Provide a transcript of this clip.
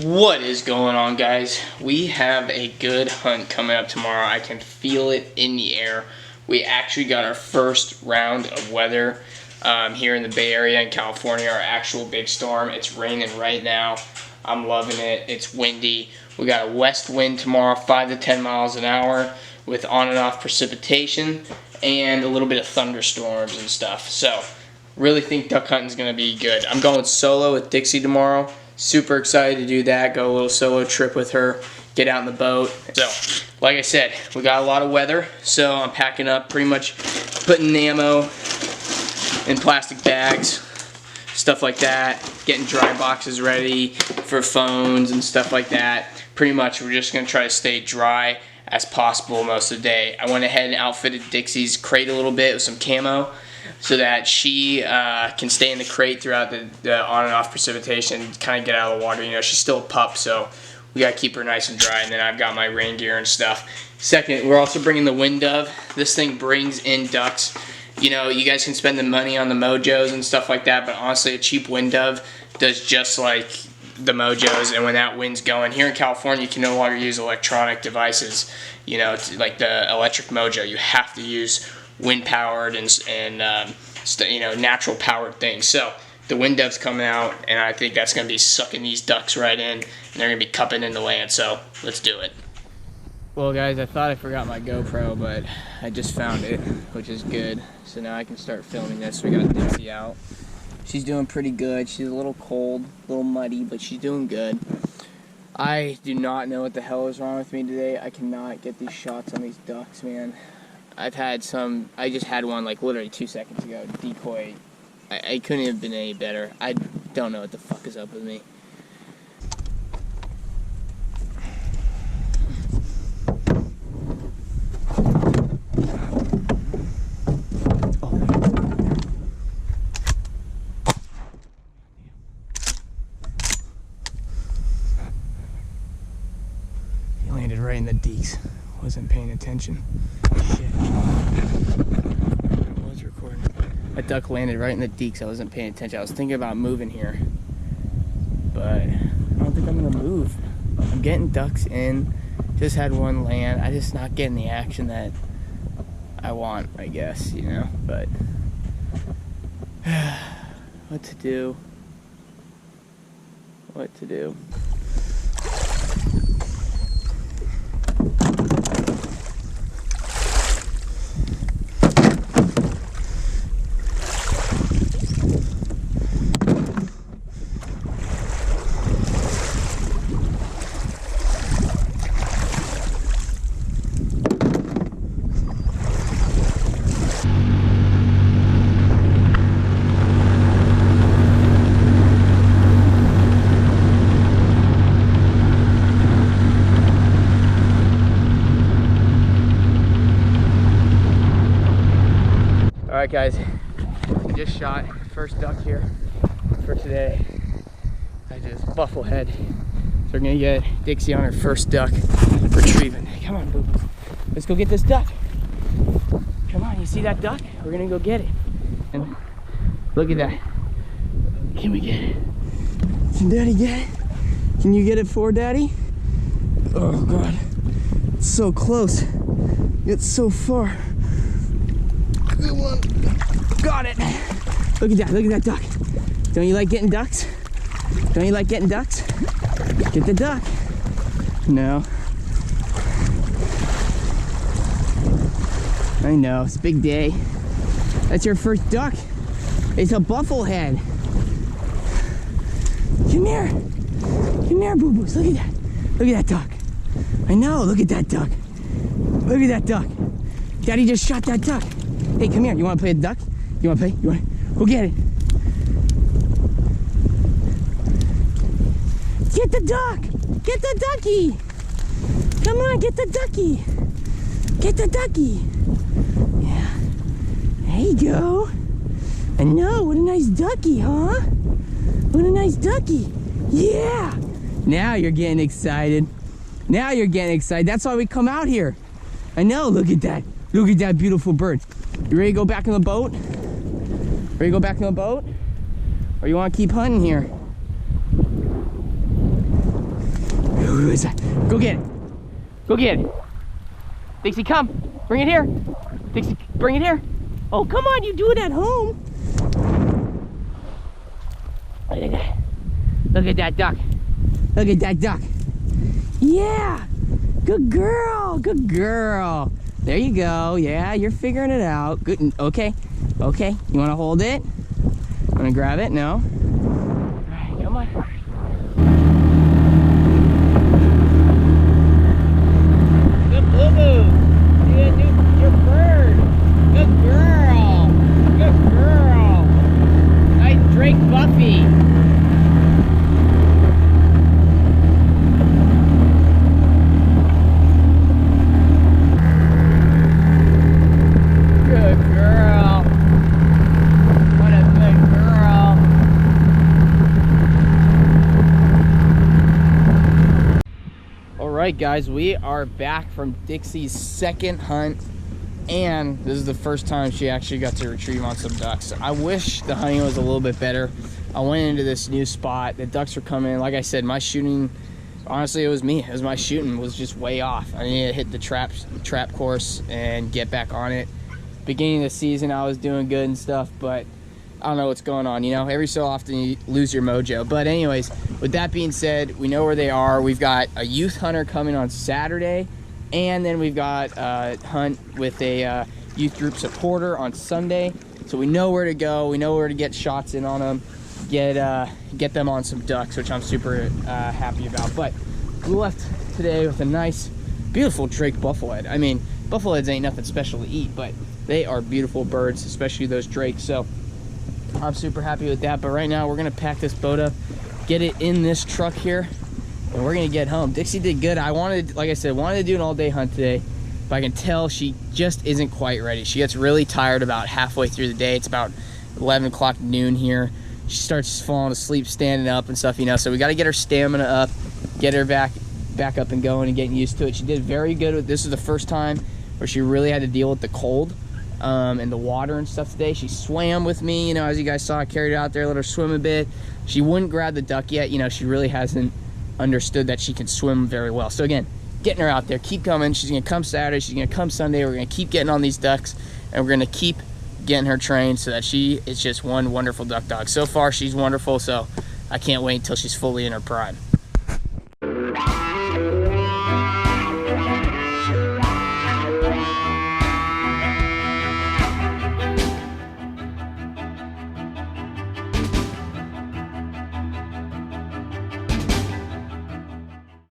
What is going on, guys? We have a good hunt coming up tomorrow. I can feel it in the air. We actually got our first round of weather here in the Bay Area in California, our actual big storm. It's raining right now. I'm loving it. It's windy. We got a west wind tomorrow, 5 to 10 miles an hour with on and off precipitation and a little bit of thunderstorms and stuff. So really think duck hunting is going to be good. I'm going solo with Dixie tomorrow. Super excited to do that, go a little solo trip with her, get out in the boat. So, like I said, we got a lot of weather, so I'm packing up, pretty much putting ammo in plastic bags, stuff like that, getting dry boxes ready for phones and stuff like that. Pretty much we're just going to try to stay dry as possible most of the day. I went ahead and outfitted Dixie's crate a little bit with some camo, so that she can stay in the crate throughout the on and off precipitation, kind of get out of the water. You know, she's still a pup, so we got to keep her nice and dry. And then I've got my rain gear and stuff. Second, we're also bringing the wind dove. This thing brings in ducks. You know, you guys can spend the money on the mojos and stuff like that, but honestly, a cheap wind dove does just like the mojos. And when that wind's going, here in California, you can no longer use electronic devices, you know, like the electric mojo. You have to use wind powered and you know, natural powered things. So the wind dove's coming out, and I think that's going to be sucking these ducks right in, and they're going to be cupping in the land. So let's do it. Well, guys, I thought I forgot my GoPro, but I just found it, which is good. So now I can start filming this. We got Dixie out. She's doing pretty good. She's a little cold, a little muddy, but she's doing good. I do not know what the hell is wrong with me today. I cannot get these shots on these ducks, man. I've had some, I just had one like literally 2 seconds ago, decoy. I couldn't have been any better. I don't know what the fuck is up with me. He landed right in the deeks. Wasn't paying attention. Shit. I was recording. That duck landed right in the deeks. I wasn't paying attention. I was thinking about moving here, but I don't think I'm gonna move. I'm getting ducks in. Just had one land. I just not getting the action that I want, I guess, you know. But what to do? What to do? Alright, guys, I just shot first duck here for today. I just bufflehead. So we're gonna get Dixie on her first duck retrieving. Come on, boo. Let's go get this duck. Come on, you see that duck? We're gonna go get it. And look at that. Can we get it? Can Daddy get it? Can you get it for Daddy? Oh God, it's so close. It's so far. Good one. Got it. Look at that. Look at that duck. Don't you like getting ducks? Don't you like getting ducks? Get the duck. No. I know. It's a big day. That's your first duck. It's a bufflehead. Come here. Come here, boo-boos. Look at that. Look at that duck. I know. Look at that duck. Look at that duck. Daddy just shot that duck. Hey, come here. You want to play a duck? You want to play? You want to? Go get it. Get the duck. Get the ducky. Come on, get the ducky. Get the ducky. Yeah. There you go. I know. What a nice ducky, huh? What a nice ducky. Yeah. Now you're getting excited. Now you're getting excited. That's why we come out here. I know. Look at that. Look at that beautiful bird. You ready to go back in the boat? Ready to go back in the boat? Or you want to keep hunting here? Go get it. Go get it. Dixie, come. Bring it here. Dixie, bring it here. Oh, come on. You do it at home. Look at that duck. Look at that duck. Yeah. Good girl. Good girl. There you go. Yeah, you're figuring it out. Good. Okay. Okay. You want to hold it? Want to grab it? No. All right. Come on. Good boo-boo. Your bird. Good girl. Good girl. Nice Drake Buffy. Good girl. What a good girl. All right, guys, we are back from Dixie's second hunt, and this is the first time she actually got to retrieve on some ducks. I wish the hunting was a little bit better. I went into this new spot. The ducks were coming. Like I said, my shooting, honestly, it was me. It was my shooting was just way off. I needed to hit the trap course and get back on it. Beginning of the season, I was doing good and stuff, but I don't know what's going on. You know, every so often you lose your mojo. But anyways, with that being said, we know where they are. We've got a youth hunter coming on Saturday, and then we've got a hunt with a youth group supporter on Sunday. So we know where to go. We know where to get shots in on them, get them on some ducks, which I'm super happy about. But we left today with a nice, beautiful Drake bufflehead. I mean, buffleheads ain't nothing special to eat, but they are beautiful birds, especially those drakes. So I'm super happy with that. But right now we're gonna pack this boat up, get it in this truck here, and we're gonna get home. Dixie did good. I wanted, like I said, wanted to do an all-day hunt today, but I can tell she just isn't quite ready. She gets really tired about halfway through the day. It's about 11 o'clock noon here. She starts falling asleep standing up and stuff, you know, so we got to get her stamina up, get her back up and going and getting used to it. She did very good with this. Is the first time where she really had to deal with the cold and the water and stuff today. She swam with me, you know, as you guys saw. I carried her out there, let her swim a bit. She wouldn't grab the duck yet. You know, she really hasn't understood that she can swim very well. So again, getting her out there, keep coming. She's gonna come Saturday, she's gonna come Sunday. We're gonna keep getting on these ducks, and we're gonna keep getting her trained so that she is just one wonderful duck dog. So far she's wonderful, so I can't wait until she's fully in her prime.